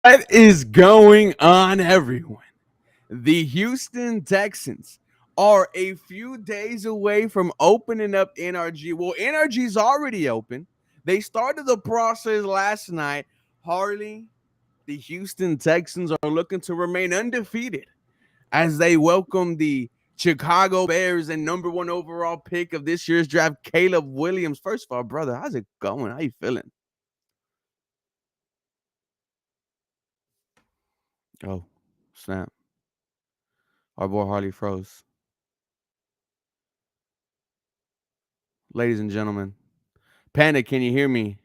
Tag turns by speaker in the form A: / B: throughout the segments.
A: What is going on, everyone? The Houston Texans are a few days away from opening up NRG. Well, NRG is already open. They started the process last night. Harley, the Houston Texans are looking to remain undefeated as they welcome the Chicago Bears and number one overall pick of this year's draft, Caleb Williams. First of all, brother, how's it going? How you feeling? Oh, snap. Our boy Harley froze. Ladies and gentlemen, Panda, can you hear me?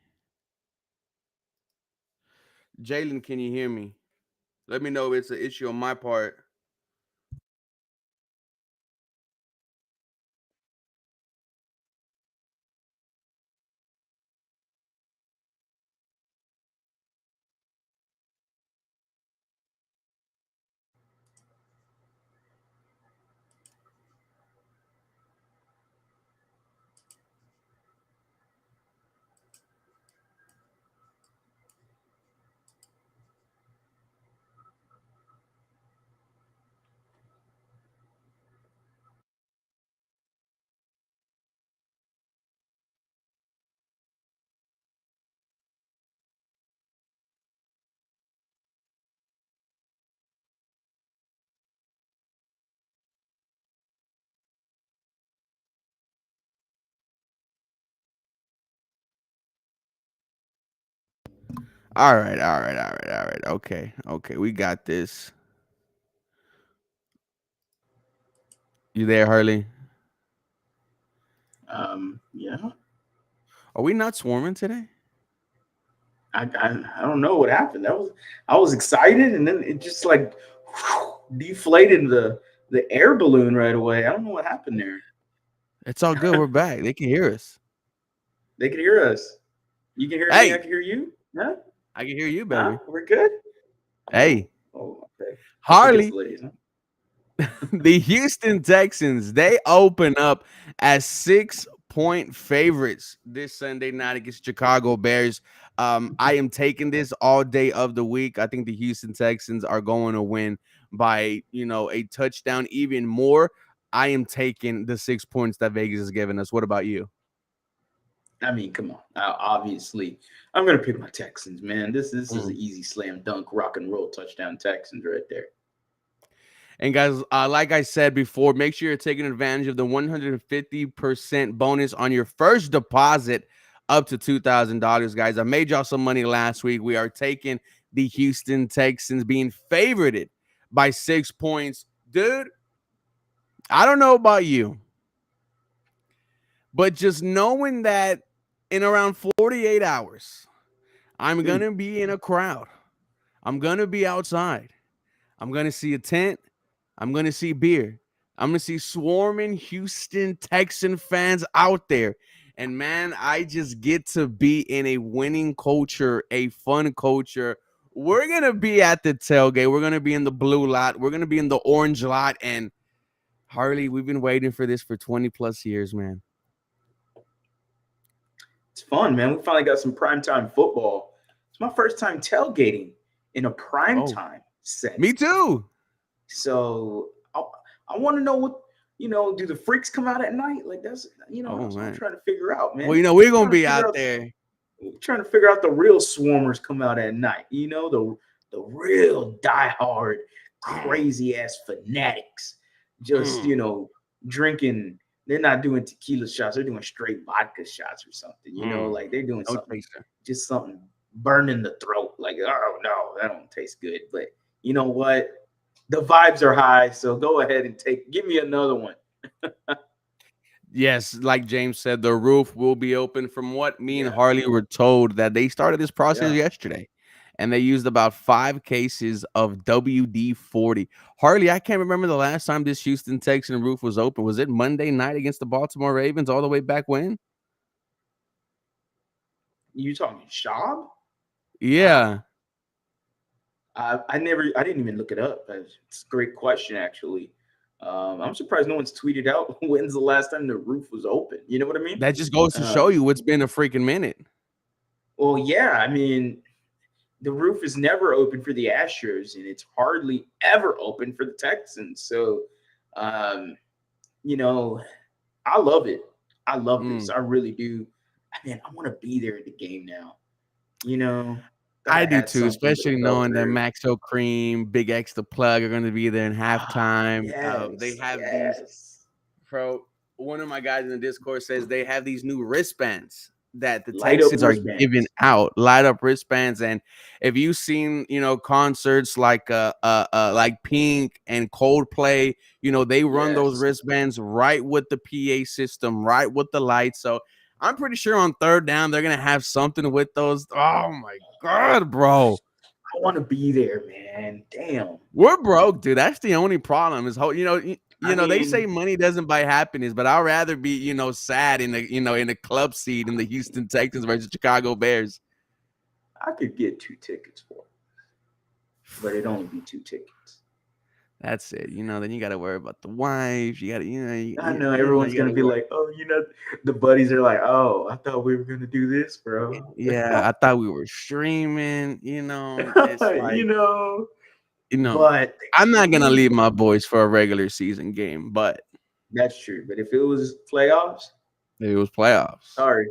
A: Jalen, can you hear me? Let me know if it's an issue on my part. All right, all right, all right, all right. Okay, okay, we got this. You there, Harley?
B: Yeah.
A: Are we not swarming today?
B: I don't know what happened. I was excited and then it just like deflated the air balloon right away. I don't know what happened there.
A: It's all good. We're back. They can hear us.
B: They can hear us. You can hear me. I
A: Hey,
B: can hear you. Huh?
A: I can hear you,
B: Huh?
A: baby.
B: We're good.
A: Hey,
B: Okay. I think it's
A: Harley,
B: Liz. Huh?
A: the Houston Texans, they open up as 6-point favorites this Sunday night against Chicago Bears. I am taking this all day of the week. I think the Houston Texans are going to win by, a touchdown, even more. I am taking the 6 points that Vegas has given us. What about you?
B: I mean, come on. Obviously, I'm gonna pick my Texans, man. This is an
A: Mm.
B: easy slam dunk, rock and roll touchdown Texans right there.
A: And guys, like I said before, make sure you're taking advantage of the 150% bonus on your first deposit up to $2,000, guys. I made y'all some money last week. We are taking the Houston Texans being favorited by 6 points. Dude, I don't know about you, but just knowing that in around 48 hours, I'm going
B: Hmm.
A: to be in a crowd, I'm going to be outside. I'm going to see a tent. I'm going to see beer. I'm going to see swarming Houston Texan fans out there. And man, I just get to be in a winning culture, a fun culture. We're going to be at the tailgate. We're going to be in the blue lot. We're going to be in the orange lot. And Harley, we've been waiting for this for 20 plus years, man.
B: It's fun, man. We finally got some primetime football. It's my first time tailgating in a
A: Oh,
B: primetime setting.
A: me too.
B: So I want to know what Do the freaks come out at night? Like
A: Oh,
B: that's what I'm
A: man.
B: trying to figure out,
A: Well,
B: man.
A: we're going
B: Trying
A: to
B: to
A: be
B: figure
A: out
B: out
A: there.
B: trying to figure out the real swarmers come out at night. The real diehard,
A: Mm,
B: crazy ass fanatics. Just
A: mm.
B: drinking. They're not doing tequila shots. They're doing straight vodka shots or something.
A: Mm.
B: Like they're doing
A: No
B: something,
A: chaser.
B: just something burning the throat. Like, oh no, that don't taste good. But you know what? The vibes are high, so go ahead and give me another one.
A: Yes, like James said, the roof will be open. From what me and
B: Yeah,
A: Harley were told, that they started this process
B: yeah.
A: yesterday, and they used about 5 cases of WD-40. Harley, I can't remember the last time this Houston Texan roof was open. Was it Monday night against the Baltimore Ravens? All the way back when?
B: You talking Shab? Wow.
A: Yeah,
B: I didn't even look it up. It's a great question, actually. I'm surprised no one's tweeted out when's the last time the roof was open. You know what I mean?
A: that just goes to show
B: Um,
A: you it's been a freaking minute.
B: well, yeah. I mean, the roof is never open for the Astros, and it's hardly ever open for the Texans. So, um, you know, I love it. I love this. I really do. Man, I want to be there at the game now. You know, thought
A: I
B: I
A: do
B: had
A: too,
B: something, but it
A: especially
B: fell
A: knowing that
B: through.
A: Maxo Cream, Big X the Plug are going to be there in halftime. They
B: Yes,
A: have these
B: yes.
A: pro. One of my guys in the Discord says they have these new wristbands that the
B: Light up
A: Texans are giving
B: wristbands.
A: out, light up wristbands. And if you've seen, concerts like Pink and Coldplay, they run those
B: Yes.
A: wristbands right with the PA system, right with the lights. So I'm pretty sure on third down they're gonna have something with those. Oh my god, bro.
B: I want to be there, man. Damn.
A: We're broke, dude. That's the only problem. Is
B: I
A: they say
B: mean,
A: money doesn't buy happiness, but I'd rather be, sad in the club seat in the Houston Texans versus Chicago Bears.
B: I could get 2 tickets for it, but it'd only be 2 tickets.
A: That's it. Then you got to worry about the wife. You got to,
B: I know everyone's
A: you got
B: gonna
A: to
B: be
A: worry.
B: like, "Oh, the buddies are like, oh, I thought we were gonna do this, bro."
A: Yeah, I thought we were streaming. It's like,
B: you know,
A: you know,
B: but
A: I'm not gonna
B: game.
A: leave my boys for a regular season game, but
B: That's true. But if it was playoffs,
A: it was playoffs.
B: sorry,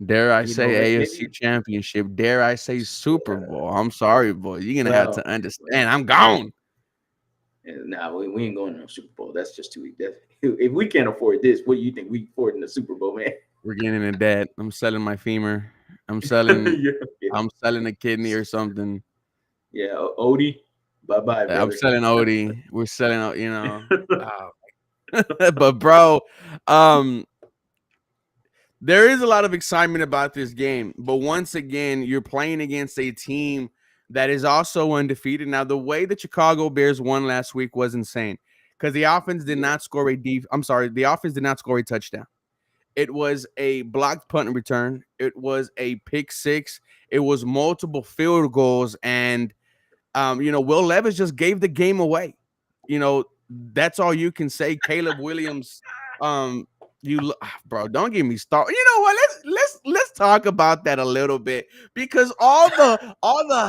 A: Dare I say
B: maybe.
A: AFC Championship? Dare I say Super Bowl? I'm sorry, boy. You're gonna have
B: Well,
A: to understand. I'm gone.
B: nah, we ain't going to the Super Bowl. That's just too. If we can't afford this, what do you think we afford in the Super Bowl, man?
A: We're getting in debt. I'm selling my femur. I'm selling.
B: yeah,
A: I'm selling a kidney or something.
B: yeah, Odie, bye bye,
A: I'm
B: brother.
A: selling Odie. We're selling. But bro, um, there is a lot of excitement about this game. But once again, you're playing against a team that is also undefeated. Now, the way the Chicago Bears won last week was insane because the offense did not score the offense did not score a touchdown. It was a blocked punt return. It was a pick six. It was multiple field goals. And, Will Levis just gave the game away. That's all you can say. Caleb Williams, bro, don't get me started. You know what? Let's talk about that a little bit because all the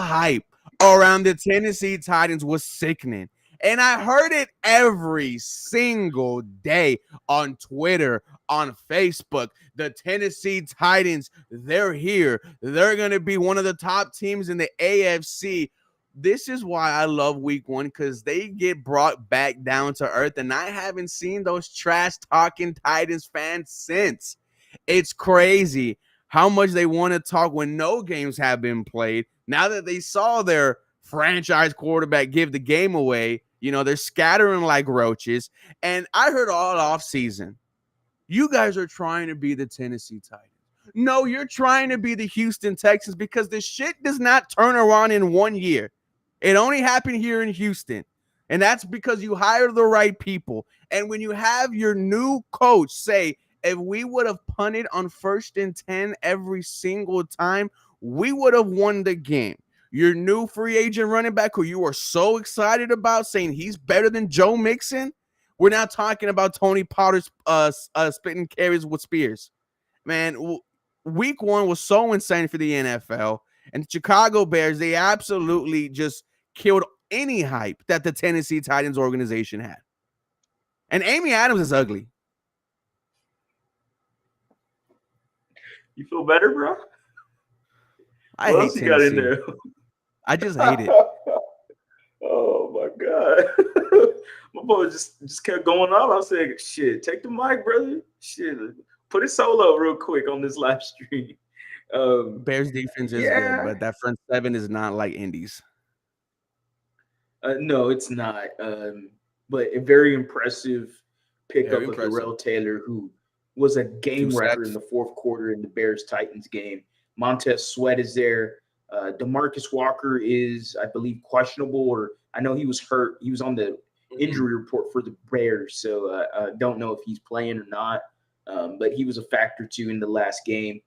A: hype around the Tennessee Titans was sickening. And I heard it every single day on Twitter, on Facebook. The Tennessee Titans, they're here. They're going to be one of the top teams in the AFC. This is why I love week one because they get brought back down to earth. And I haven't seen those trash talking Titans fans since. It's crazy how much they want to talk when no games have been played. Now that they saw their franchise quarterback give the game away, they're scattering like roaches. And I heard all off season, you guys are trying to be the Tennessee Titans. No, you're trying to be the Houston Texans because the shit does not turn around in 1 year. It only happened here in Houston. And that's because you hire the right people. And when you have your new coach say, if we would have punted on 1st and 10 every single time, we would have won the game. Your new free agent running back who you are so excited about saying he's better than Joe Mixon. We're now talking about Tony Potter's spitting carries with Spears. Man, week one was so insane for the NFL. And the Chicago Bears, they absolutely just killed any hype that the Tennessee Titans organization had. And Amy Adams is ugly.
B: You feel better, bro?
A: I
B: What
A: hate
B: else you got in
A: Tennessee.
B: there?
A: I just hate it.
B: Oh my god. My boy just kept going off. I said, shit, take the mic, brother. Shit. Put it solo real quick on this live stream.
A: Bears defense is good,
B: Yeah.
A: but that front seven is not like Indy's.
B: No, it's not. But a very impressive pickup
A: Very
B: of
A: impressive.
B: Darrell Taylor, who was a game
A: 2
B: wrecker in
A: sacks.
B: the fourth quarter in the Bears-Titans game. Montez Sweat is there. DeMarcus Walker is, I believe, questionable, or I know he was hurt. He was on the injury report for the Bears, so I don't know if he's playing or not. But he was a factor too in the last game.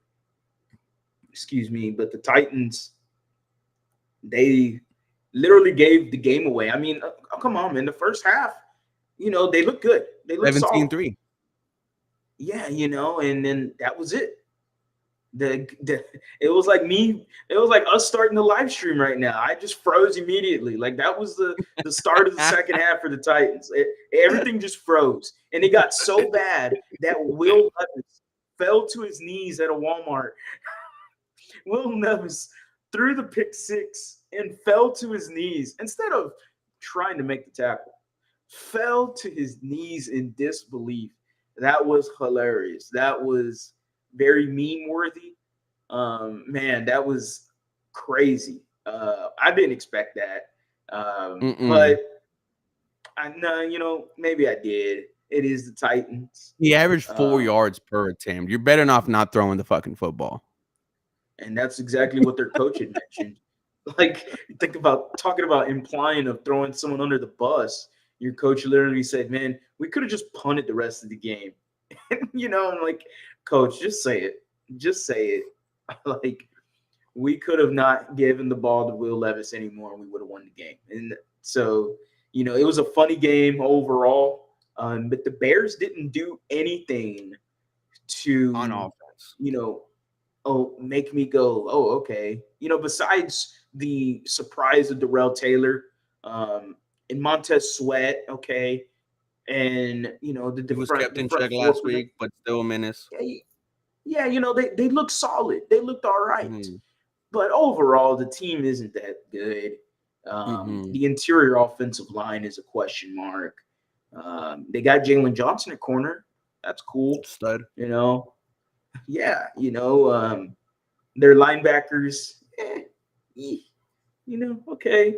B: Excuse me. But the Titans, they literally gave the game away. I mean, come on, man. The first half, they look good. They look solid.
A: 17-3.
B: Yeah, and then that was it. the it was like me. It was like us starting the live stream right now. I just froze immediately. Like that was the start of the second half for the Titans. Everything just froze, and it got so bad that Will Levis fell to his knees at a Walmart. Will Levis threw the pick six and fell to his knees instead of trying to make the tackle. Fell to his knees in disbelief. That was hilarious. That was very meme worthy. Man, that was crazy. I didn't expect that. But I know, maybe I did. It is the Titans.
A: He averaged 4
B: Um,
A: yards per attempt. You're better off not throwing the fucking football.
B: and that's exactly what their coach had mentioned. Like, think about talking about implying of throwing someone under the bus. Your coach literally said, "Man, we could have just punted the rest of the game." I'm like, "Coach, just say it. Just say it." Like, we could have not given the ball to Will Levis anymore, and we would have won the game. And so, it was a funny game overall. But the Bears didn't do anything
A: On
B: to,
A: offense.
B: make me go, oh, okay. Besides the surprise of Darrell Taylor, and Montez Sweat, okay, and
A: He was kept
B: the
A: in
B: front
A: check
B: four
A: last
B: for them.
A: week, but still a menace.
B: Yeah, yeah, they looked solid. They looked all right.
A: Mhm.
B: But overall, the team isn't that good.
A: Mhm.
B: The interior offensive line is a question mark. They got Jalen Johnson at corner. That's cool.
A: Stud.
B: You know, yeah, their linebackers, okay.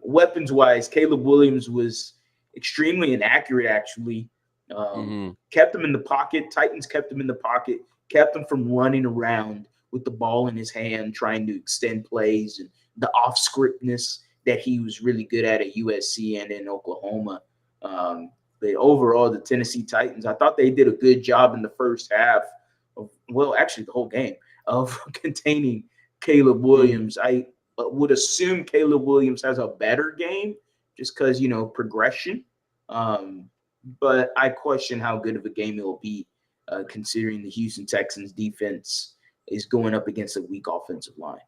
B: Weapons wise, Caleb Williams was extremely inaccurate, actually.
A: Mhm.
B: Kept him in the pocket. Titans kept him in the pocket, kept him from running around with the ball in his hand, trying to extend plays and the off scriptness that he was really good at USC and in Oklahoma. But overall, the Tennessee Titans, I thought they did a good job in the first half well, actually the whole game of containing Caleb
A: Mhm.
B: Williams. I would assume Caleb Williams has a better game just because, progression. Um, but I question how good of a game it will be considering the Houston Texans defense is going up against a weak offensive line.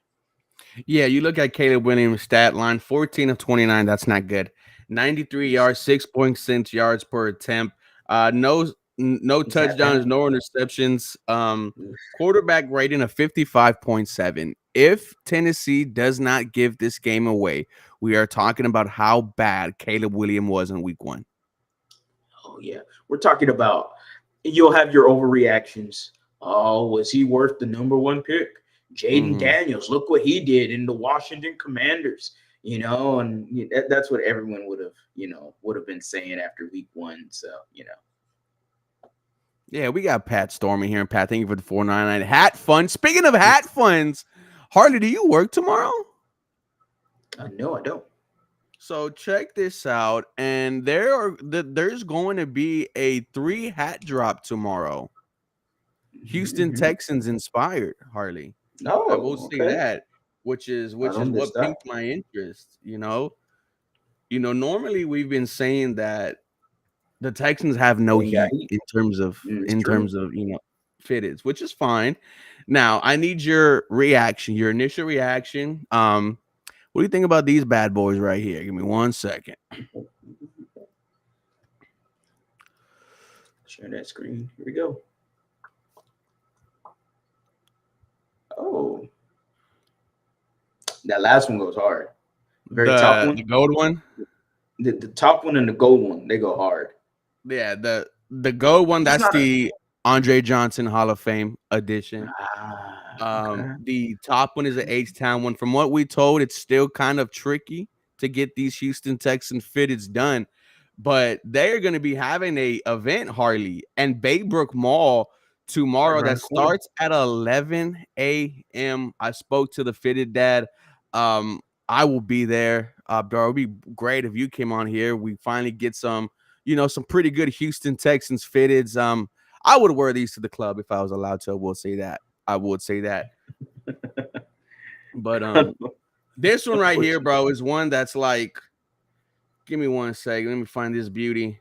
A: Yeah, you look at Caleb Williams' stat line, 14 of 29. That's not good. 93
B: Is,
A: yards, 6.6 yards per attempt. No
B: is that
A: touchdowns,
B: bad?
A: no interceptions. Quarterback rating of 55.7. If Tennessee does not give this game away, we are talking about how bad Caleb Williams was in week 1.
B: Oh, yeah. We're talking about you'll have your overreactions. Oh, was he worth the number one pick? Jaden
A: Mhm.
B: Daniels, look what he did in the Washington Commanders, and that's what everyone would have been saying after week one. So,
A: Yeah, we got Pat Stormy here. And Pat, thank you for the 499 hat fund. Speaking of hat funds, Harley, do you work tomorrow?
B: No, I don't.
A: So check this out, and there's going to be a 3 hat drop tomorrow. Houston
B: Mm-hmm.
A: Texans inspired, Harley. I will
B: Oh,
A: say
B: okay.
A: that, which is
B: ¿A dónde
A: what
B: está?
A: piqued my interest. Normally we've been saying that the Texans have no
B: Ain't got
A: heat
B: heat. It's
A: in
B: true.
A: terms of fitteds, which is fine. Now I need your reaction, your initial reaction. What do you think about these bad boys right here? Give me 1 second.
B: Share that screen. Here we go. Oh, that last one goes hard. Very top
A: The
B: one.
A: gold one.
B: The top one and the gold one, they go hard.
A: Yeah, the gold one,
B: Just
A: that's
B: not a
A: the Andre Johnson Hall of Fame edition.
B: okay.
A: The top one is the H-Town one. From what we told, it's still kind of tricky to get these Houston Texans fitteds done, but they're going to be having a event, Harley, and Baybrook Mall
B: Right
A: tomorrow
B: around the
A: that
B: corner.
A: starts at 11 a.m. I spoke to the fitted dad. Um, I will be there. Bro, it'd be great if you came on here. We finally get some pretty good Houston Texans fitteds. I would wear these to the club if I was allowed to. I will say that. I would say that. But this one right here,
B: Unfortunately.
A: bro, is one that's like, give me 1 second. Let me find this beauty.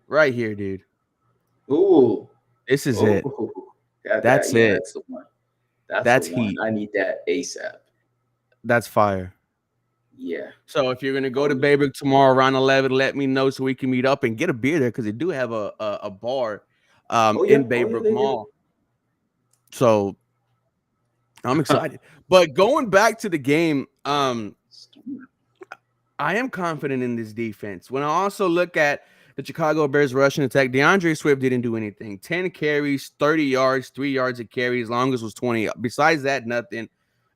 A: Right here, dude.
B: Ooh.
A: This is it.
B: Oh.
A: That's
B: Yeah,
A: it.
B: that's the one. That's the
A: That's
B: one.
A: heat.
B: I need that ASAP.
A: That's fire.
B: Yeah.
A: So if you're gonna go
B: Oh
A: to
B: yeah.
A: Baybrook tomorrow around 11, let me know so we can meet up and get a beer there because they do have a bar
B: Oh yeah.
A: in
B: Oh yeah.
A: Baybrook
B: They do.
A: Mall. So I'm excited. But going back to the game, I am confident in this defense. When I also look at the Chicago Bears rushing attack, DeAndre Swift didn't do anything. 10 carries, 30 yards, 3 yards of carries. Longest was 20. Besides that, nothing.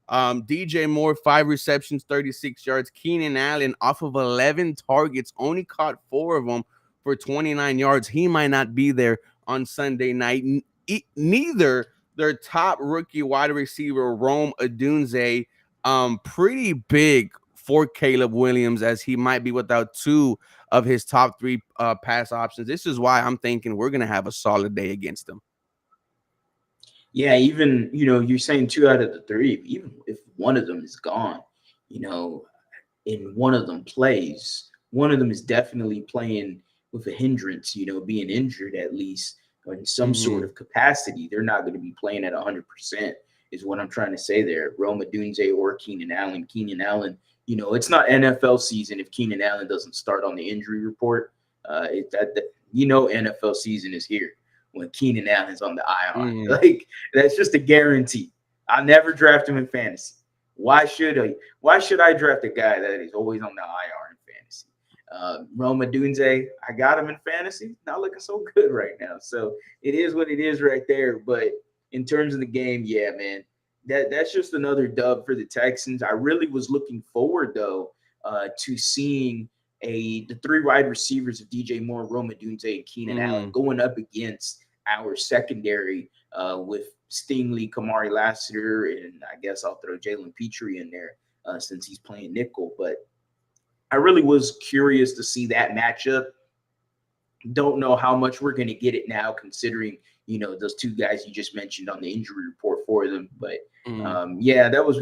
A: DJ Moore, 5 receptions, 36 yards. Keenan Allen, off of 11 targets, only caught 4 of them for 29 yards. He might not be there on Sunday night. Neither their top rookie wide receiver, Rome Odunze, pretty big for Caleb Williams, as he might be without 2 of his top 3 pass options. This is why I'm thinking we're going to have a solid day against them.
B: Yeah, even you're saying 2 out of the 3. Even if one of them is gone, you know, and one of them plays, one of them is definitely playing with a hindrance, being injured at least or in some sort
A: Mm-hmm.
B: of capacity. They're not going to be playing at 100%, is what I'm trying to say there. Roma Dunze or Keenan Allen. Keenan Allen, it's not NFL season if Keenan Allen doesn't start on the injury report. NFL season is here when Keenan Allen's on the IR.
A: Mm-hmm.
B: Like, that's just a guarantee. I never draft him in fantasy. Why should I? Why should I draft a guy that is always on the IR in fantasy? Roma Dunze, I got him in fantasy. Not looking so good right now. So it is what it is right there. But in terms of the game, yeah, man, that's just another dub for the Texans. I really was looking forward though to seeing the 3 wide receivers of DJ Moore, Roma Dunze, and Keenan Allen
A: Mm-hmm.
B: going up against our secondary with Stingley, Kamari Lassiter, and I guess I'll throw Jalen Petrie in there since he's playing nickel. But I really was curious to see that matchup. Don't know how much we're going to get it now, considering those 2 guys you just mentioned on the injury report for them. But yeah, that was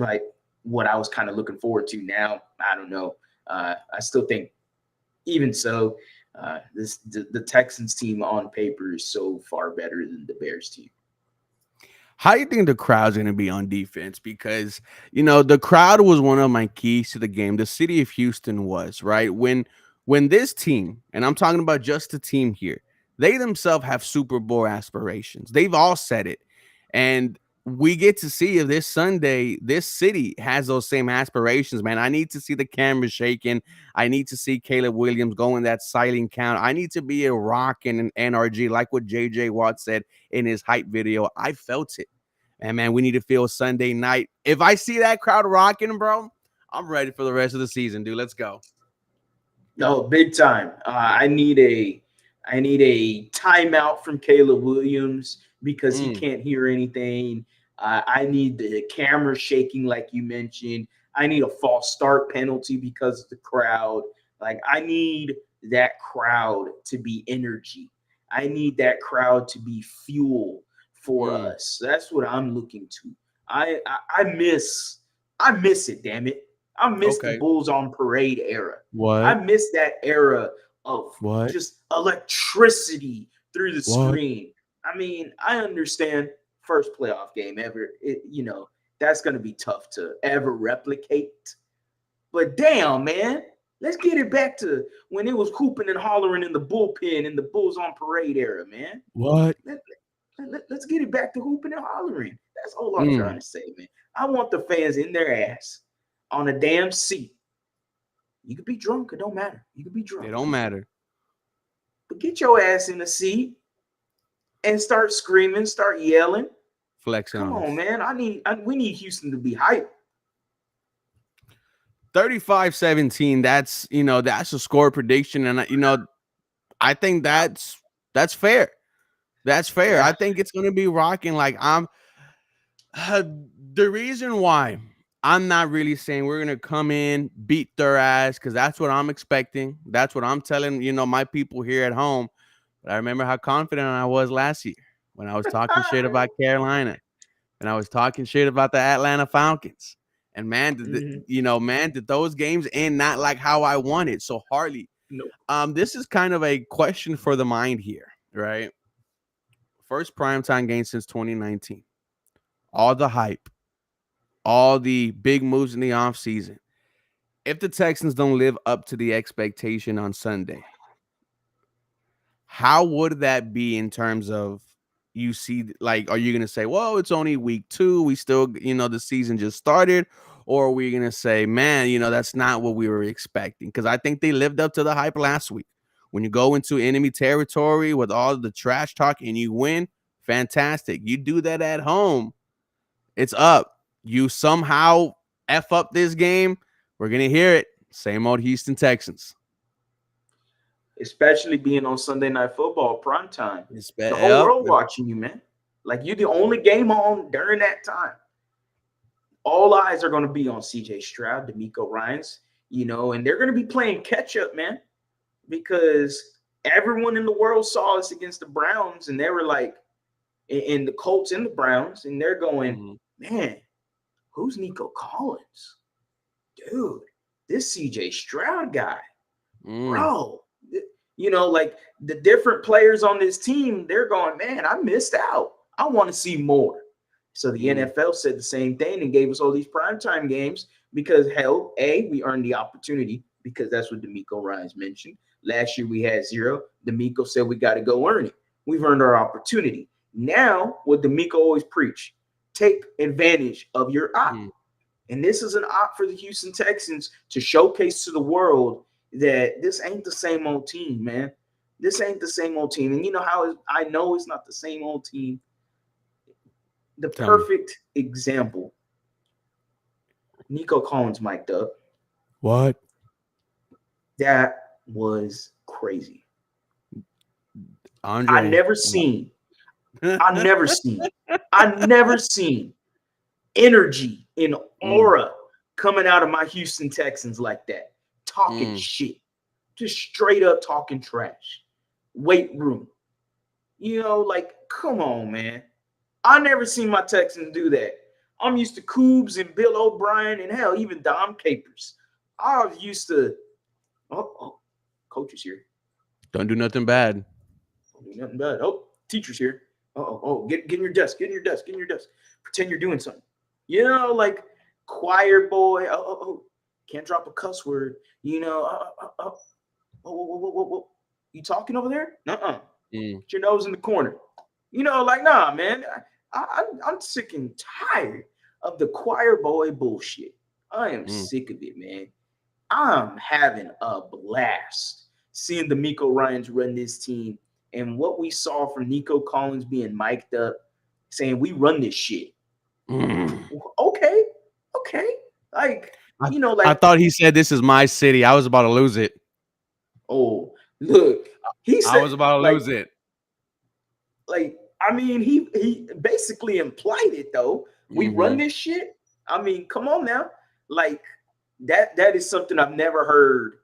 B: what I was kind of looking forward to. Now I don't know. I still think, even so, the Texans team on paper is so far better than the Bears team.
A: How do you think the crowd's going to be on defense? Because, the crowd was one of my keys to the game. The city of Houston was, right? When this team, and I'm talking about just the team here, they themselves have Super Bowl aspirations. They've all said it. And we get to see if this Sunday, this city has those same aspirations, man. I need to see the cameras shaking. I need to see Caleb Williams going that silent count. I need to be a rockin' an NRG, like what JJ Watt said in his hype video. I felt it. And man, we need to feel Sunday night. If I see that crowd rocking, bro, I'm ready for the rest of the season, dude. Let's go.
B: No, big time. I need a timeout from Caleb Williams because he
A: Mm,
B: can't hear anything. I need the camera shaking, like you mentioned. I need a false start penalty because of the crowd. Like, I need that crowd to be energy. I need that crowd to be fuel for
A: mm.
B: us. That's what I'm looking to. I miss it. Damn it. I miss the
A: Okay.
B: Bulls on Parade era. I
A: What?
B: miss that era of
A: What?
B: just electricity through the
A: What?
B: screen. I mean, I understand first playoff game ever. That's going to be tough to ever replicate. But damn, man, let's get it back to when it was hooping and hollering in the bullpen in the Bulls on Parade era, man.
A: What?
B: Let's get it back to hooping and hollering. That's all I'm trying
A: Mm.
B: to say, man. I want the fans in their ass on a damn seat. You could be drunk, it don't matter. You could be
A: It
B: drunk,
A: don't matter.
B: but get your ass in the seat and start screaming, start yelling.
A: Flexing
B: Come
A: on
B: on,
A: us.
B: man. We need Houston to be hyped.
A: 35-17. That's a score prediction. And, I think that's fair. That's fair.
B: Yeah.
A: I think it's going to be rocking. Like, uh, the reason why I'm not really saying we're gonna come in, beat their ass, because that's what I'm expecting. That's what I'm telling my people here at home. But I remember how confident I was last year when I was talking shit about Carolina and I was talking shit about the Atlanta Falcons. And man,
B: Mhm.
A: did those games end not like how I wanted. So Harley,
B: No.
A: this is kind of a question for the mind here, right? First primetime game since 2019. All the hype, all the big moves in the offseason. If the Texans don't live up to the expectation on Sunday, how would that be in terms of you see, like, are you going to say, well, it's only week 2, we still, the season just started, or are we going to say, man, that's not what we were expecting? Because I think they lived up to the hype last week. When you go into enemy territory with all the trash talk and you win, fantastic. You do that at home, it's up. You somehow F up this game, we're going to hear it. Same old Houston Texans.
B: Especially being on Sunday Night Football prime time. The whole
A: Yep.
B: world watching you, man. Like, you're the only game on during that time. All eyes are going to be on CJ Stroud, D'Amico Ryans, and they're going to be playing catch up, man, because everyone in the world saw us against the Browns, and they were like, in the Colts and the Browns, and they're going, man, who's Nico Collins? Dude, this CJ Stroud guy, bro. Like the different players on this team, they're going, man, I missed out. I want to see more. So the NFL said the same thing and gave us all these primetime games because, hell, we earned the opportunity because that's what D'Amico Ryans mentioned. Last year we had 0. D'Amico said we got to go earn it. We've earned our opportunity. Now, what D'Amico always preached, take advantage of your op. And this is an op for the Houston Texans to showcase to the world that this ain't the same old team, man. This ain't the same old team. And you know how I know it's not the same old team? The perfect example. Nico Collins mic'd up.
A: What?
B: That was crazy.
A: Andre.
B: I never seen energy and aura coming out of my Houston Texans like that. Talking shit. Just straight up talking trash. Weight room. Like, come on, man. I never seen my Texans do that. I'm used to Coobs and Bill O'Brien and hell, even Dom Capers. I was used to, coach is here.
A: Don't do nothing bad.
B: Don't do nothing bad. Oh, teacher's here. Get in your desk. Get in your desk. Get in your desk. Pretend you're doing something. Like choir boy. Can't drop a cuss word. Whoa. You talking over there? Put your nose in the corner. Like, nah, man. I'm sick and tired of the choir boy bullshit. I am sick of it, man. I'm having a blast seeing D'Amico Ryans run this team. And what we saw from Nico Collins being mic'd up, saying we run this shit. Okay. Like,
A: I thought he said this is my city. I was about to lose it.
B: Oh, look. He said
A: I was about to lose it.
B: Like, I mean, he basically implied it though. We run this shit. I mean, come on now. Like, that is something I've never heard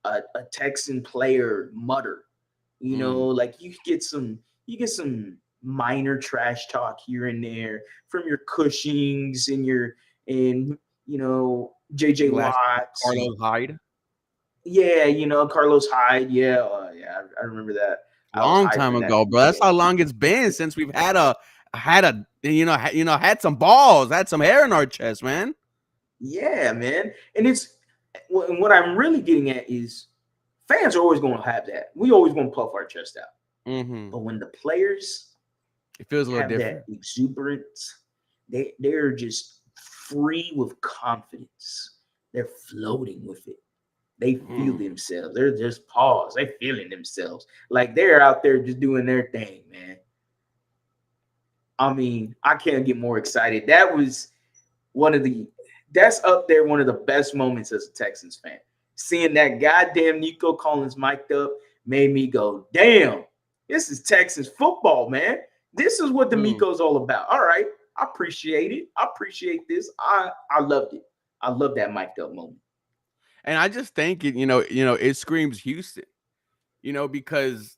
B: a Texan player mutter. Like you get some minor trash talk here and there from your Cushings and JJ Watts,
A: Carlos Hyde.
B: Yeah, Carlos Hyde. Yeah, I remember that.
A: Long time ago, bro. That's how long it's been since we've had some balls, had some hair in our chest, man.
B: Yeah, man. And it's what I'm really getting at is fans are always going to have that. We always going to puff our chest out. But when the players,
A: it feels a little
B: have
A: different.
B: That exuberance, they're just free with confidence. They're floating with it. They feel themselves. They're just paused. They're feeling themselves. Like they're out there just doing their thing, man. I mean, I can't get more excited. That was that's up there one of the best moments as a Texans fan. Seeing that goddamn Nico Collins mic'd up made me go, damn, this is Texans football, man. This is what D'Amico's all about. All right. I appreciate it. I appreciate this. I loved it. I love that mic'd up moment.
A: And I just think it screams Houston, because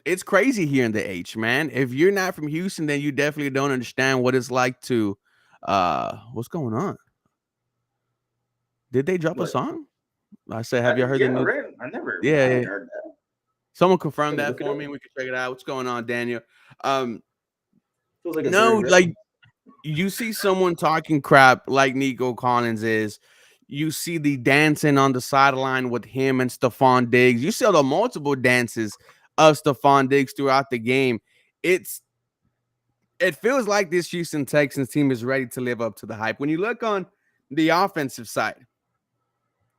A: it's crazy here in the H, man. If you're not from Houston, then you definitely don't understand what it's like to what's going on. Did they drop a song? I said, have you heard the new?
B: I never heard that.
A: Someone confirm
B: Let me
A: that
B: look it
A: for
B: up.
A: me, and we can check it out. What's going on, Daniel? Um,
B: Feels like a very
A: no, like
B: relevant.
A: you see someone talking crap like Nico Collins is. You see the dancing on the sideline with him and Stephon Diggs. You see the multiple dances of Stephon Diggs throughout the game. It's it feels like this Houston Texans team is ready to live up to the hype. When you look on the offensive side,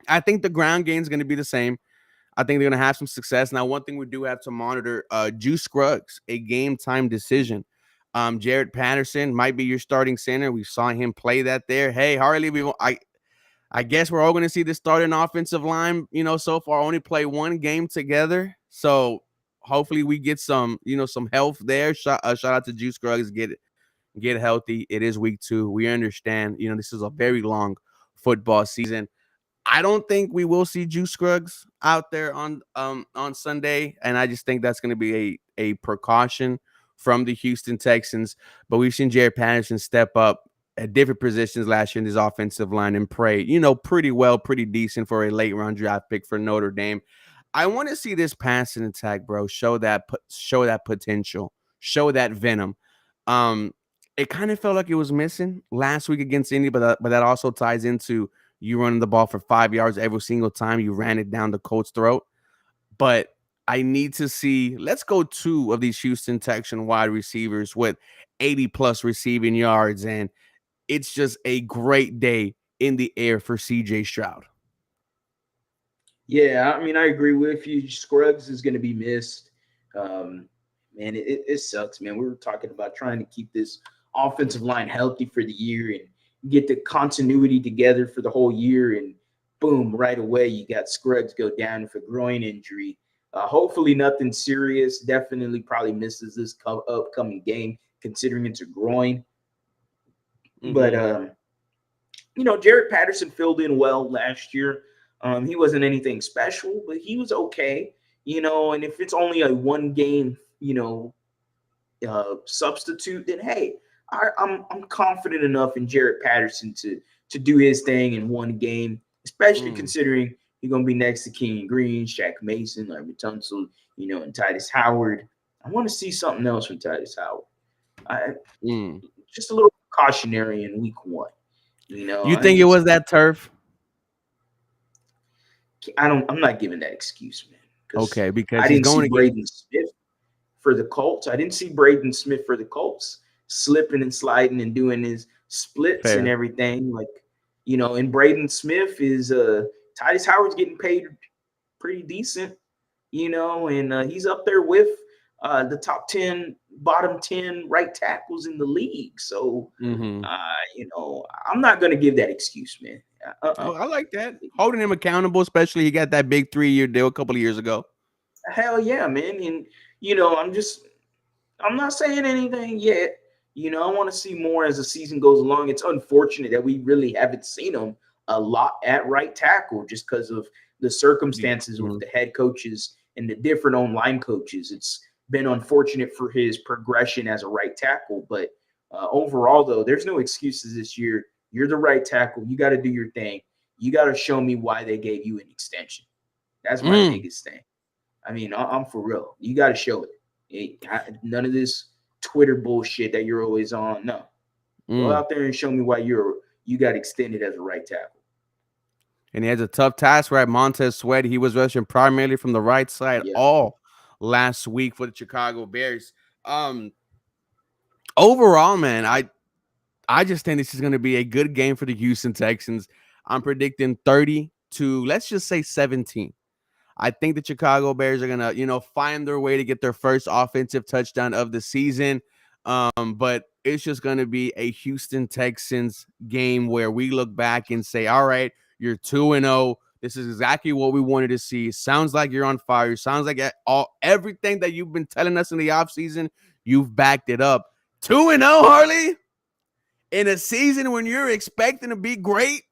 A: I think the ground game is going to be the same. I think they're going to have some success. Now, one thing we do have to monitor, Juice Scruggs, a game time decision. Jared Patterson might be your starting center. We saw him play that there. Hey, Harley, I guess we're all going to see the starting offensive line, so far only play one game together. So hopefully we get some health there. Shout out to Juice Scruggs. Get healthy. It is week 2. We understand, this is a very long football season. I don't think we will see Juice Scruggs out there on Sunday, and I just think that's going to be a precaution from the Houston Texans. But we've seen Jared Patterson step up at different positions last year in this offensive line and play, pretty well, pretty decent for a late round draft pick for Notre Dame. I want to see this passing attack, bro, show that potential, show that venom. Um, it kind of felt like it was missing last week against Indy, but that also ties into you running the ball for 5 yards every single time you ran it down the Colts' throat. But I need to see, let's go 2 of these Houston Texan wide receivers with 80 plus receiving yards. And it's just a great day in the air for CJ Stroud.
B: Yeah, I mean, I agree with you. Scruggs is going to be missed. Um, Man, it sucks, man. We were talking about trying to keep this offensive line healthy for the year and get the continuity together for the whole year. And boom, right away, you got Scruggs go down with a groin injury. Hopefully, nothing serious. Definitely probably misses this upcoming game, considering it's a groin. But
A: Mm-hmm.
B: Jared Patterson filled in well last year. He wasn't anything special, but he was okay. And if it's only a one game, substitute, then hey, I'm confident enough in Jared Patterson to do his thing in one game, especially
A: Mm,
B: considering you're gonna be next to King Green, Shaq Mason, Larry Tunsil, and Titus Howard. I want to see something else from Titus Howard. I
A: mm.
B: Just a little cautionary in week 1.
A: You
B: I
A: think it
B: need
A: was that turf?
B: I'm not giving that excuse, man, because
A: Okay, because
B: I
A: he's
B: didn't see
A: going against.
B: Braden Smith for the Colts. I didn't see Braden Smith for the Colts slipping and sliding and doing his splits and
A: Fair.
B: everything. And Braden Smith is Titus Howard's getting paid pretty decent, and he's up there with the top 10, bottom 10 right tackles in the league. So,
A: Mm-hmm.
B: I'm not going to give that excuse, man.
A: Oh, I like that. Holding him accountable, especially he got that big 3-year deal a couple of years ago.
B: Hell yeah, man. And, I'm not saying anything yet. I want to see more as the season goes along. It's unfortunate that we really haven't seen him a lot at right tackle just because of the circumstances with
A: Mhm.
B: the head coaches and the different line coaches. It's been unfortunate for his progression as a right tackle. But overall, though, there's no excuses this year. You're the right tackle. You got to do your thing. You got to show me why they gave you an extension. That's my
A: Mm,
B: biggest thing. I mean, I'm for real. You got to show it. None of this Twitter bullshit that you're always on. No, go
A: mm.
B: out there and show me why you got extended as a right tackle.
A: And he has a tough task, right? Montez Sweat, he was rushing primarily from the right side
B: Yeah,
A: all last week for the Chicago Bears. Um, Overall, man, I just think this is going to be a good game for the Houston Texans. I'm predicting 30 to, let's just say, 17. I think the Chicago Bears are gonna, find their way to get their first offensive touchdown of the season. But it's just gonna be a Houston Texans game where we look back and say, all right, you're 2-0. This is exactly what we wanted to see. Sounds like you're on fire. Sounds like everything that you've been telling us in the offseason, you've backed it up. 2-0, Harley, in a season when you're expecting to be great.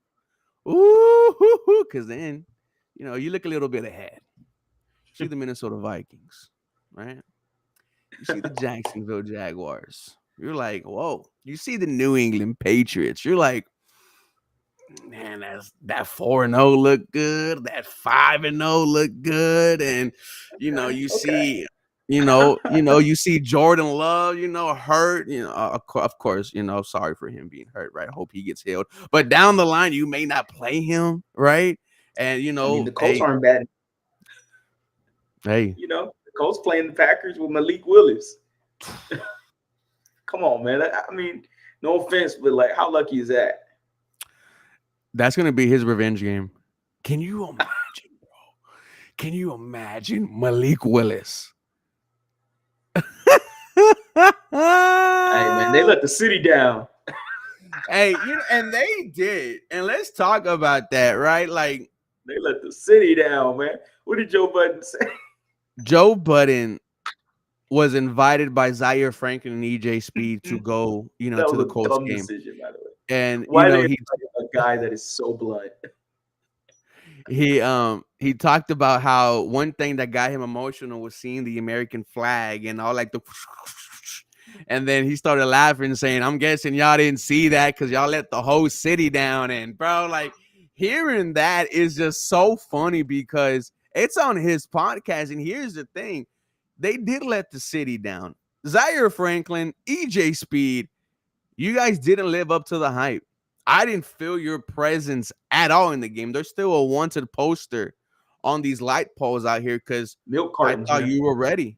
A: Ooh, because then, you look a little bit ahead. See the Minnesota Vikings, right? You see the Jacksonville Jaguars. You're like, whoa. You see the New England Patriots. You're like, Man, that 4-0 look good. That 5-0 look good, and you
B: Okay.
A: see, you see Jordan Love, hurt. Of course, sorry for him being hurt. Right, hope he gets healed. But down the line, you may not play him, right? And
B: I mean, the Colts
A: hey,
B: aren't bad.
A: hey,
B: The Colts playing the Packers with Malik Willis. Come on, man. I mean, no offense, but like, how lucky is that?
A: that's gonna be his revenge game. Can you imagine, bro? Can you imagine Malik Willis?
B: Hey, man, they let the city down.
A: Hey, and they did. And let's talk about that, right? Like
B: They let the city down, man. What did Joe Budden say?
A: Joe Budden was invited by Zaire Franklin and EJ Speed to go,
B: That
A: to the
B: was a
A: Colts
B: dumb
A: game.
B: decision, by the way.
A: And
B: Why they invite a guy that is so blunt?
A: he talked about how one thing that got him emotional was seeing the American flag and all like the and then he started laughing saying, I'm guessing y'all didn't see that because y'all let the whole city down. And bro, like hearing that is just so funny because it's on his podcast. And here's the thing, they did let the city down. Zaire Franklin, EJ Speed, you guys didn't live up to the hype. I didn't feel your presence at all in the game. There's still a wanted poster on these light poles out here because
B: Milk
A: I
B: cartons,
A: thought
B: man.
A: you were ready.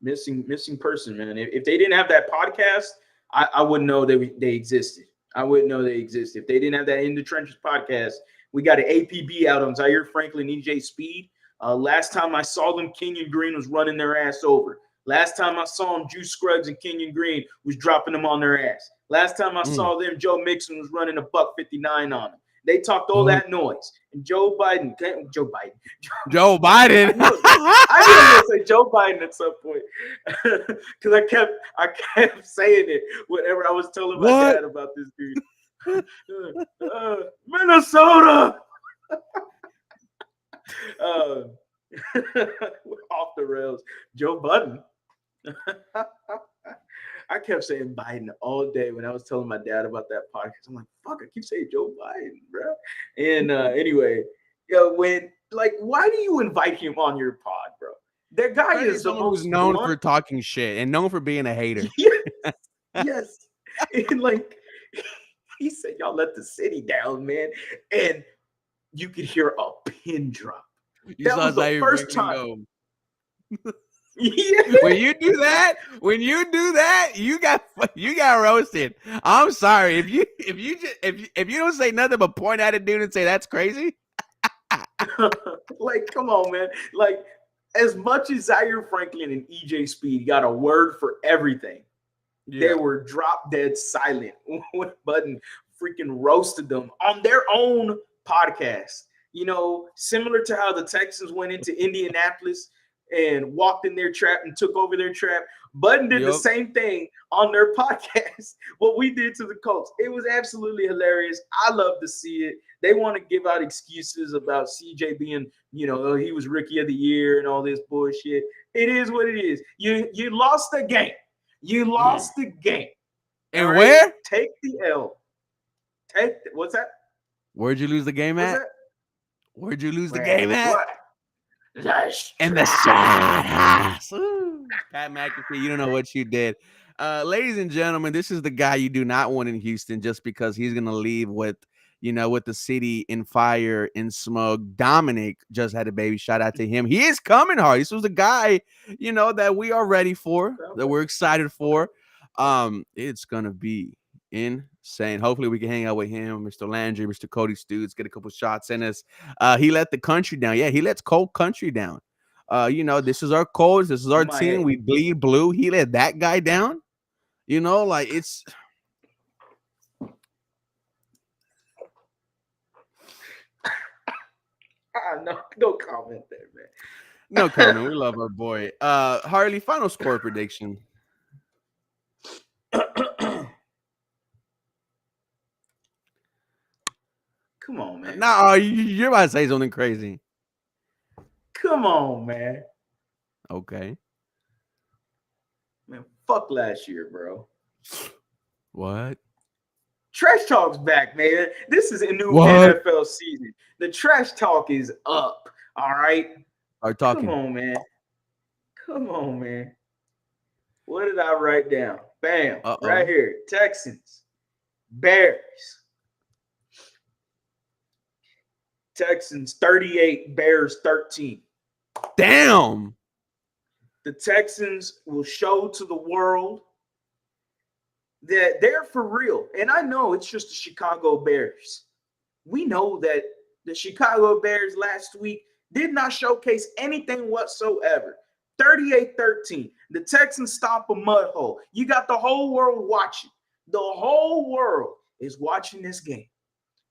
B: Missing person, man. If they didn't have that podcast, I wouldn't know they existed. I wouldn't know they existed. If they didn't have that In the Trenches podcast, we got an APB out on Zaire Franklin, EJ Speed. Last time I saw them, Kenyon Green was running their ass over. Last time I saw them, Juice Scruggs and Kenyon Green was dropping them on their ass. Last time I saw them, Joe Mixon was running a $1.59 on them. They talked all that noise. And Joe Biden,
A: Joe Biden.
B: I knew I was gonna say Joe Biden at some point because I kept saying it whenever I was telling my dad about this dude. Minnesota. Off the rails. Joe Budden. I kept saying Biden all day when I was telling my dad about that podcast. I'm like, fuck, I keep saying Joe Biden, bro. And anyway, why do you invite him on your pod, bro? That guy is the
A: someone who's
B: most
A: known
B: blunt.
A: for talking shit and known for being a hater.
B: Yes, yes. And like he said, y'all let the city down, man. And you could hear a pin drop. That was the first time.
A: Yeah. When you do that, you got roasted. I'm sorry if you don't say nothing but point at a dude and say that's crazy.
B: Like, come on, man. Like, as much as Zaire Franklin and EJ Speed got a word for everything, they were drop dead silent when Budden freaking roasted them on their own podcast. Similar to how the Texans went into Indianapolis and walked in their trap and took over their trap. Budden did the same thing on their podcast, what we did to the Colts. It was absolutely hilarious. I love to see it. They want to give out excuses about CJ being, he was rookie of the year and all this bullshit. It is what it is. You lost the game. You lost the game.
A: And right? Where?
B: Take the L. What's that?
A: Where'd you lose the game at? Where'd you lose the game at?
B: What?
A: In the shot house. Pat McAfee, you don't know what you did. Ladies and gentlemen, this is the guy you do not want in Houston just because he's going to leave with the city in fire and smoke. Dominic just had a baby. Shout out to him. He is coming hard. This was the guy, that we are ready for, that we're excited for. It's going to be insane. Hopefully we can hang out with him, Mr. Landry, Mr. Cody Stoots, get a couple shots in us. He let the country down. Yeah, he lets Colt country down. This is our Colts. This is our team. We bleed blue. He let that guy down. It's
B: no comment there, man.
A: No comment. We love our boy. Harley, final score prediction.
B: Come on, man.
A: No, you're about to say something crazy.
B: Come on, man.
A: Okay.
B: Man, fuck last year, bro.
A: What?
B: Trash talk's back, man. This is a new
A: What?
B: NFL season. The trash talk is up. All right.
A: Are
B: Come
A: talking.
B: on, man. Come on, man. What did I write down? Bam. Right
A: Uh-oh.
B: here. Texans. Bears. Texans 38, Bears 13.
A: Damn.
B: The Texans will show to the world that they're for real. And I know it's just the Chicago Bears. We know that the Chicago Bears last week did not showcase anything whatsoever. 38-13. The Texans stomp a mud hole. You got the whole world watching. The whole world is watching this game.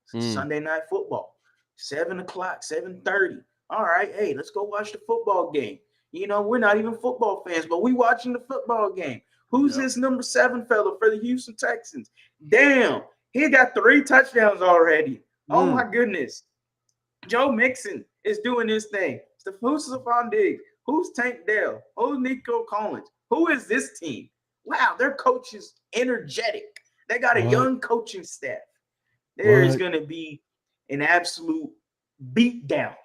B: Sunday night football, 7 o'clock, 7:30. All right, hey, let's go watch the football game. You know, we're not even football fans, but we watching the football game. Who's this number 7 fella for the Houston Texans? Damn, he got 3 touchdowns already. Oh my goodness. Joe Mixon is doing this thing. Who's Stephon Diggs? Who's Tank Dell? Who's Nico Collins? Who is this team? Wow, their coach is energetic. They got a young coaching staff. There is going to be an absolute beatdown.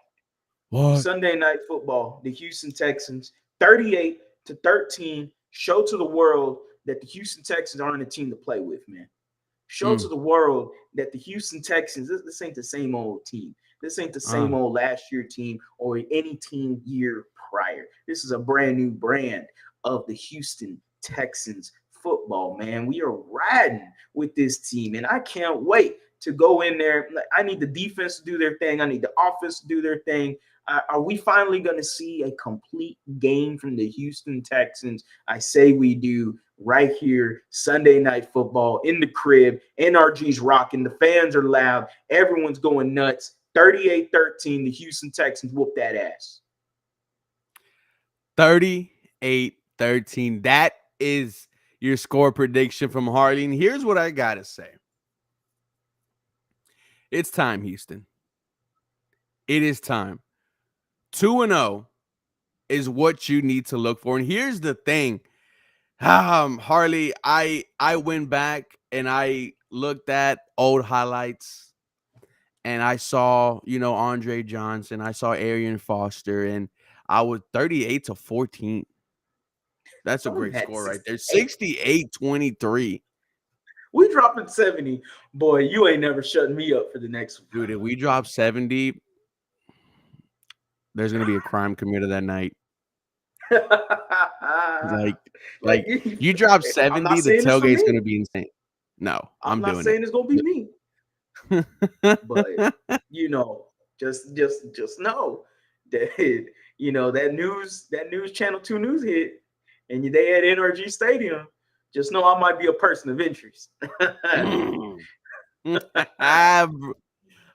B: Sunday night football, the Houston Texans, 38-13, show to the world that the Houston Texans aren't a team to play with, man. Show to the world that the Houston Texans, this ain't the same old team. This ain't the same old last year team or any team year prior. This is a brand new brand of the Houston Texans football, man. We are riding with this team, and I can't wait to go in there. I need the defense to do their thing. I need the offense to do their thing. Are we finally going to see a complete game from the Houston Texans? I say we do right here, Sunday night football in the crib. NRG's rocking. The fans are loud. Everyone's going nuts. 38-13, the Houston Texans whoop that ass.
A: 38-13. That is your score prediction from Harley. And here's what I got to say. It's time, Houston. It is time. 2-0 is what you need to look for. And here's the thing. Harley, I went back and I looked at old highlights and I saw, Andre Johnson. I saw Arian Foster, and I was 38-14. That's a great score right there. 68-23.
B: We dropping 70. Boy, you ain't never shutting me up for the next one.
A: Dude, if we drop 70, there's gonna be a crime committed that night. like you drop 70, the tailgate's gonna be insane. No, I'm
B: not
A: doing
B: saying
A: it.
B: It's gonna be me. But just know that that news channel 2 news hit and they at NRG Stadium. Just know I might be a person of interest.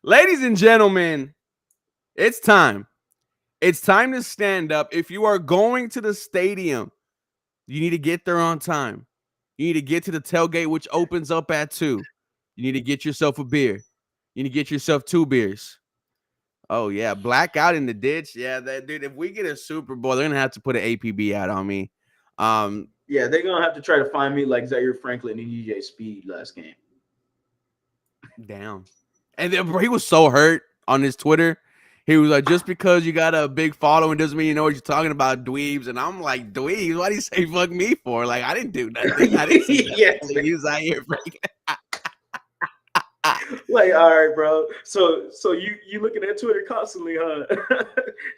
A: Ladies and gentlemen, it's time. It's time to stand up. If you are going to the stadium, you need to get there on time. You need to get to the tailgate, which opens up at 2. You need to get yourself a beer. You need to get yourself 2 beers. Oh, yeah. Blackout in the ditch. Yeah, dude, if we get a Super Bowl, they're going to have to put an APB out on me.
B: Yeah, they're going to have to try to find me like Zaire Franklin and DJ Speed last game.
A: Damn. And then, bro, he was so hurt on his Twitter. He was like, just because you got a big following doesn't mean you know what you're talking about, dweebs. And I'm like, dweebs? Why do you say fuck me for? Like, I didn't do nothing. I didn't say nothing. He was out here freaking.
B: Like, all right, bro. So you looking at Twitter constantly, huh?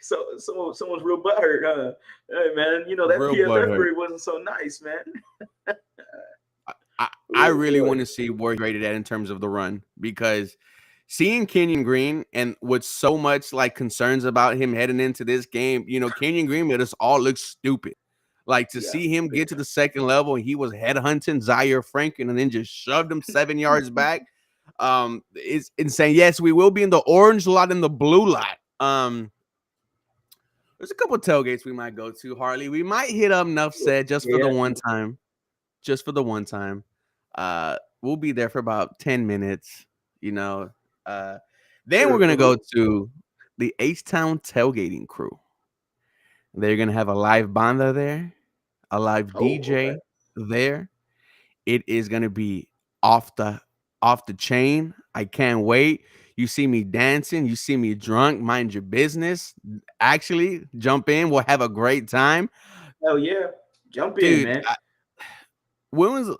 B: so someone's real butthurt, huh? Hey, man, that real PFF grade wasn't so nice, man.
A: I really want to see where he rated at in terms of the run, because seeing Kenyon Green and with so much like concerns about him heading into this game, Kenyon Green made us all look stupid. Like to see him get to the second level and he was headhunting Zaire Franklin and then just shoved him 7 yards back. It's insane. Yes, we will be in the orange lot and the blue lot. There's a couple of tailgates we might go to, Harley. We might hit up Nuff Said just for the one time. Just for the one time. We'll be there for about 10 minutes, Then we're gonna go to the H-Town tailgating crew. They're gonna have a live banda there, a live DJ there. It is gonna be off the off the chain. I can't wait. You see me dancing, you see me drunk, mind your business. Actually, jump in. We'll have a great time.
B: Hell yeah. Jump in,
A: Dude,
B: man.
A: when was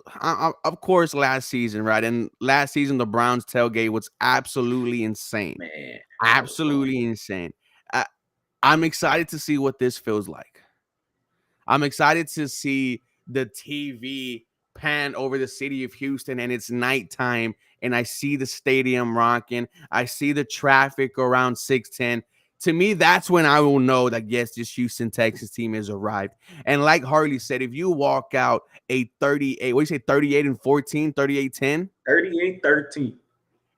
A: of course last season, right? And last season the Browns tailgate was absolutely insane.
B: Man, that was fun.
A: Absolutely insane. I, I'm excited to see what this feels like. I'm excited to see the TV pan over the city of Houston and it's nighttime and I see the stadium rocking. I see the traffic around 610. To me, that's when I will know that, yes, this Houston Texas team has arrived. And like Harley said, if you walk out a 38, what do you say, 38 and 14, 38-10?
B: 38-13.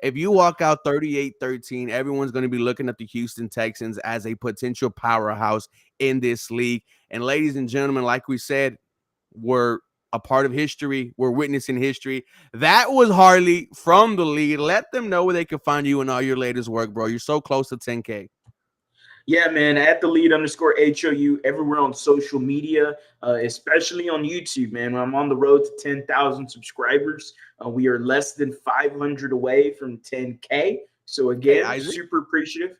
A: If you walk out 38-13, everyone's going to be looking at the Houston Texans as a potential powerhouse in this league. And ladies and gentlemen, like we said, we're a part of history. We're witnessing history. That was Harley from the lead. Let them know where they can find you and all your latest work, bro. You're so close to 10K.
B: Yeah, man, at the lead underscore HOU everywhere on social media, especially on YouTube, man. I'm on the road to 10,000 subscribers. We are less than 500 away from 10K. So
A: Okay,
B: again,
A: Isaac.
B: super appreciative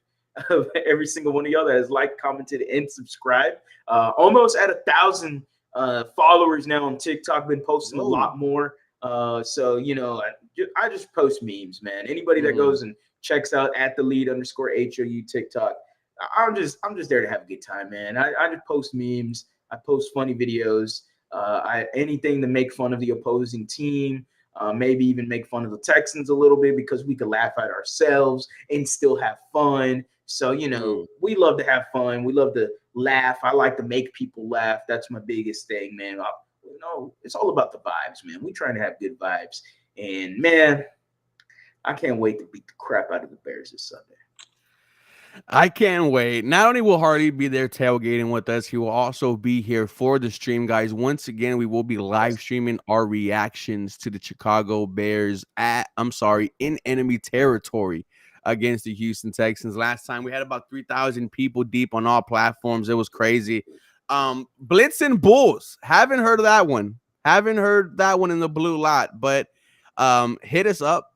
B: of every single one of y'all that has liked, commented, and subscribed. Almost at 1,000 followers now on TikTok. Been posting a
A: Whoa.
B: lot more. So I just post memes, man. Anybody that goes and checks out at the lead underscore HOU TikTok, I'm just there to have a good time, man. I just post memes. I post funny videos. Anything to make fun of the opposing team. Maybe even make fun of the Texans a little bit because we could laugh at ourselves and still have fun. So we love to have fun. We love to laugh. I like to make people laugh. That's my biggest thing, man. It's all about the vibes, man. We trying to have good vibes, and man, I can't wait to beat the crap out of the Bears this Sunday.
A: I can't wait. Not only will Hardy be there tailgating with us, he will also be here for the stream, guys. Once again, we will be live streaming our reactions to the Chicago Bears in enemy territory against the Houston Texans. Last time we had about 3,000 people deep on all platforms. It was crazy. Blitz and Bulls. Haven't heard of that one. Haven't heard that one in the blue lot, but hit us up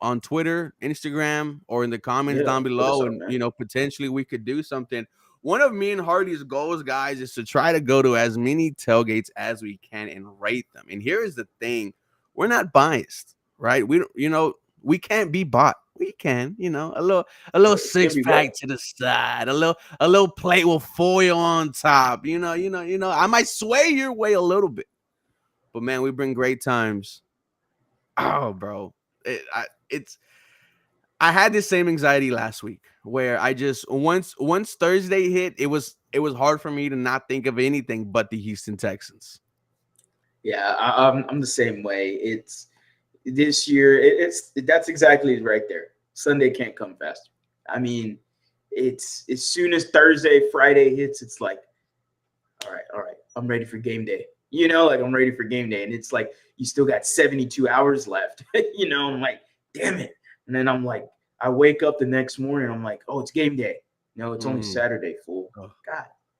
A: on Twitter, Instagram, or in the comments down below,
B: up,
A: and
B: man.
A: potentially we could do something. One of me and Hardy's goals, guys, is to try to go to as many tailgates as we can and rate them. And here is the thing: we're not biased, right? We can't be bought. We can, a little six pack to the side, a little plate with foil on top. I might sway your way a little bit, but man, we bring great times. Oh, bro, it's. I had this same anxiety last week where I just once Thursday hit, it was hard for me to not think of anything but the Houston Texans.
B: Yeah, I'm the same way. It's this year. That's exactly right there. Sunday can't come faster. I mean, it's as soon as Thursday, Friday hits, it's like, all right, I'm ready for game day. I'm ready for game day, and it's like you still got 72 hours left. I'm like, damn it. And then I'm like, I wake up the next morning, I'm like, oh, it's game day. No, it's only Saturday, fool. God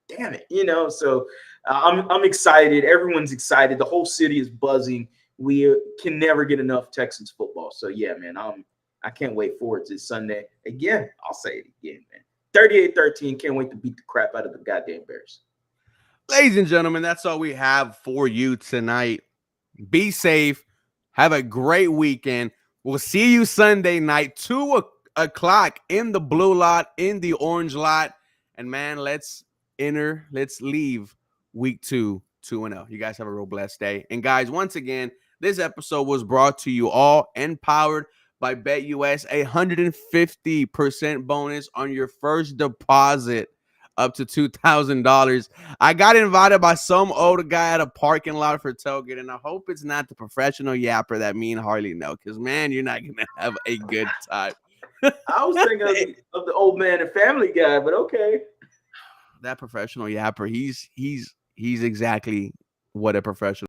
B: damn it. So I'm excited. Everyone's excited. The whole city is buzzing. We can never get enough Texans football. So yeah, man, I can't wait for it this Sunday. Again, I'll say it again, man. 38-13. Can't wait to beat the crap out of the goddamn Bears.
A: Ladies and gentlemen, that's all we have for you tonight. Be safe. Have a great weekend. We'll see you Sunday night, 2:00 in the blue lot, in the orange lot. And man, let's leave week 2-0. You guys have a real blessed day. And guys, once again, this episode was brought to you all and powered by BetUS, 150% bonus on your first deposit up to $2,000. I got invited by some older guy at a parking lot for tailgate, and I hope it's not the professional yapper that me and Harley know, because man, you're not gonna have a good time.
B: I was thinking of the old man and Family Guy, but okay.
A: That professional yapper, he's exactly what a professional